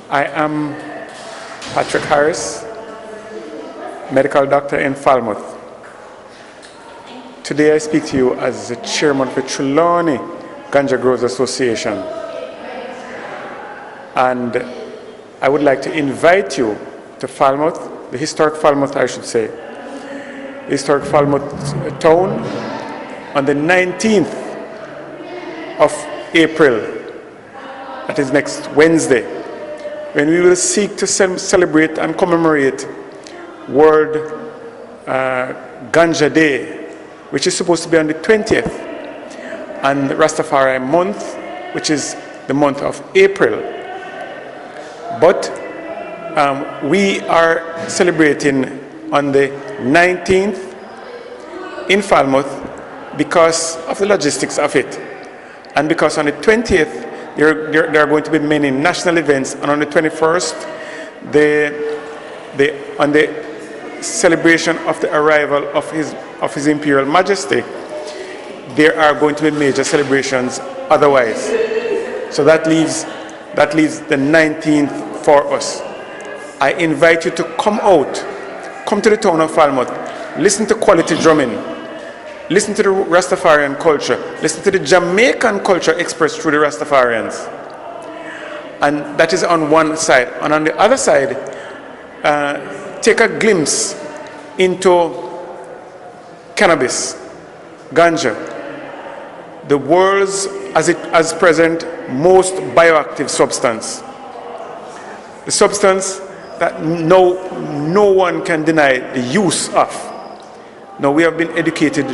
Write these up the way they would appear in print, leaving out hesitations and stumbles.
I am Patrick Harris, medical doctor in Falmouth. Today I speak to you as the chairman of the Trelawney Ganja Growers Association. And I would like to invite you to Falmouth, the historic Falmouth I should say, the historic Falmouth town on the 19th of April, that is next Wednesday, when we will seek to celebrate and commemorate World Ganja Day, which is supposed to be on the 20th, and Rastafari month, which is the month of April. But we are celebrating on the 19th in Falmouth because of the logistics of it, and because on the 20th there are going to be many national events, and on the 21st on the celebration of the arrival of His Imperial Majesty, there are going to be major celebrations otherwise. So that leaves the 19th for us. I invite you to come to the town of Falmouth, listen to quality drumming, listen to the Rastafarian culture, listen to the Jamaican culture expressed through the Rastafarians. And that is on one side. And on the other side, take a glimpse into cannabis, ganja, the world's, as present, most bioactive substance. The substance that no one can deny the use of. Now, we have been educated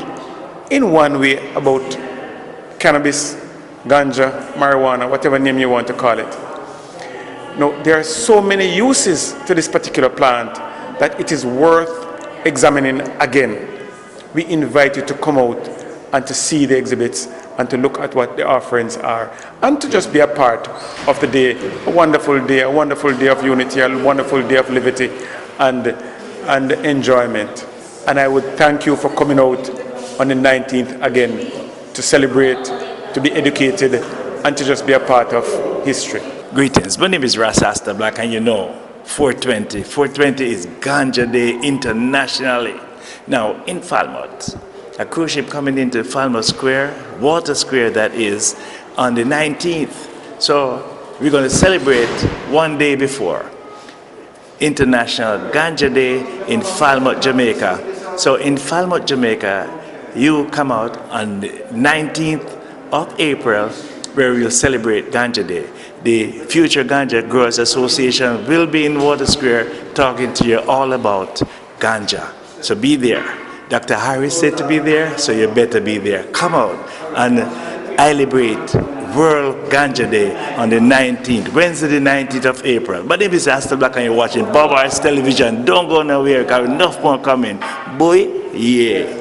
in one way about cannabis, ganja, marijuana, whatever name you want to call it. Now, there are so many uses to this particular plant that it is worth examining again. We invite you to come out and to see the exhibits and to look at what the offerings are and to just be a part of the day, a wonderful day of unity, a wonderful day of liberty and enjoyment. And I would thank you for coming out on the 19th again to celebrate, to be educated, and to just be a part of history. Greetings, my name is Astor Black, and you know 420 is Ganja Day internationally. Now in Falmouth, a cruise ship coming into Falmouth Square, Water Square that is, on the 19th. So we're going to celebrate one day before International Ganja Day in Falmouth, Jamaica. So in Falmouth, Jamaica, you come out on the 19th of April where we'll celebrate Ganja Day. The Future Ganja Growers Association will be in Water Square talking to you all about ganja. So be there. Dr. Harris said to be there, so you better be there. Come out and celebrate World Ganja Day on the 19th, Wednesday the 19th of April. My name is Astor Black and you're watching BobArtsTV. Don't go nowhere, because enough more coming. Boy, yeah.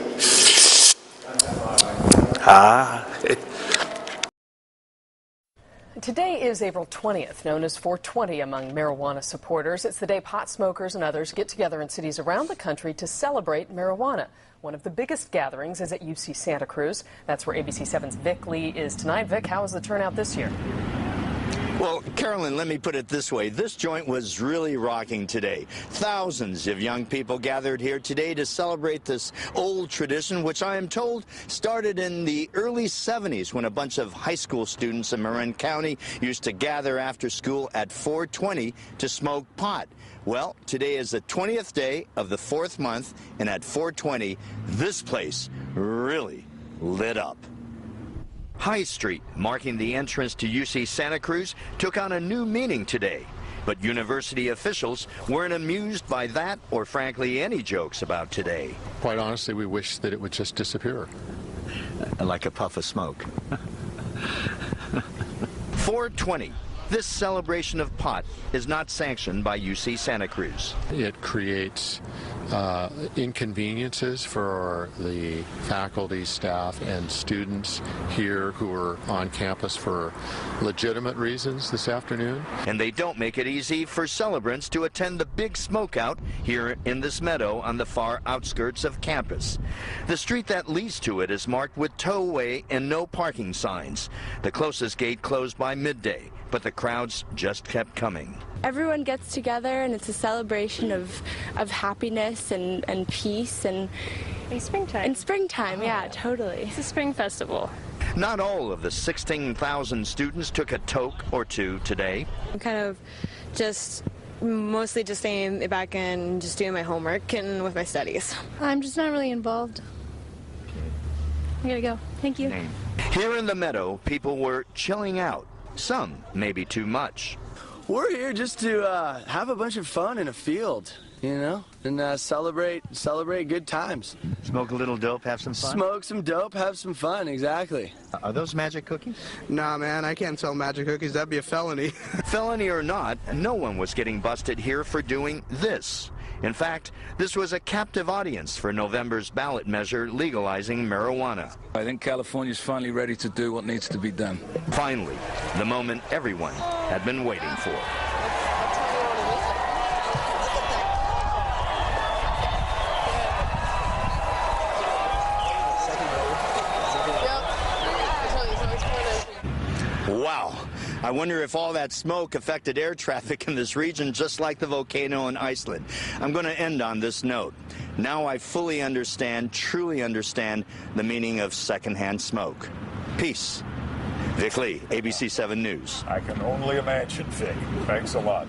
Today is April 20th, known as 420 among marijuana supporters. It's the day pot smokers and others get together in cities around the country to celebrate marijuana. One of the biggest gatherings is at UC Santa Cruz. That's where ABC 7's Vic Lee is tonight. Vic, how was the turnout this year? Well, Carolyn, let me put it this way. This joint was really rocking today. Thousands of young people gathered here today to celebrate this old tradition, which I am told started in the early 70s when a bunch of high school students in Marin County used to gather after school at 420 to smoke pot. Well, today is the 20th day of the 4th month, and at 420, this place really lit up. High Street, marking the entrance to UC Santa Cruz, took on a new meaning today. But university officials weren't amused by that or, frankly, any jokes about today. Quite honestly, we wish that it would just disappear. Like a puff of smoke. 420. This celebration of pot is not sanctioned by UC Santa Cruz. It creates inconveniences for the faculty, staff, and students here who are on campus for legitimate reasons this afternoon. And they don't make it easy for celebrants to attend the big smokeout here in this meadow on the far outskirts of campus. The street that leads to it is marked with tow away and no parking signs. The closest gate closed by midday. but the crowds just kept coming. Everyone gets together and it's a celebration of happiness and peace and springtime. In springtime, yeah, totally. It's a spring festival. Not all of the 16,000 students took a toke or two today. I'm kind of mostly just staying back and just doing my homework and with my studies. I'm just not really involved. I gotta go. Thank you. Here in the meadow, people were chilling out. Some maybe too much. We're here just to have a bunch of fun in a field, you know, and celebrate good times. Smoke a little dope, have some fun? Smoke some dope, have some fun, exactly. Are those magic cookies? Nah, man, I can't sell magic cookies. That'd be a felony. Felony or not, no one was getting busted here for doing this. In fact, this was a captive audience for November's ballot measure legalizing marijuana. I think California's finally ready to do what needs to be done. Finally, the moment everyone had been waiting for. Wow. I wonder if all that smoke affected air traffic in this region just like the volcano in Iceland. I'm going to end on this note. Now I fully understand, truly understand the meaning of secondhand smoke. Peace. Vic Lee, ABC 7 News. I can only imagine, Vic. Thanks a lot.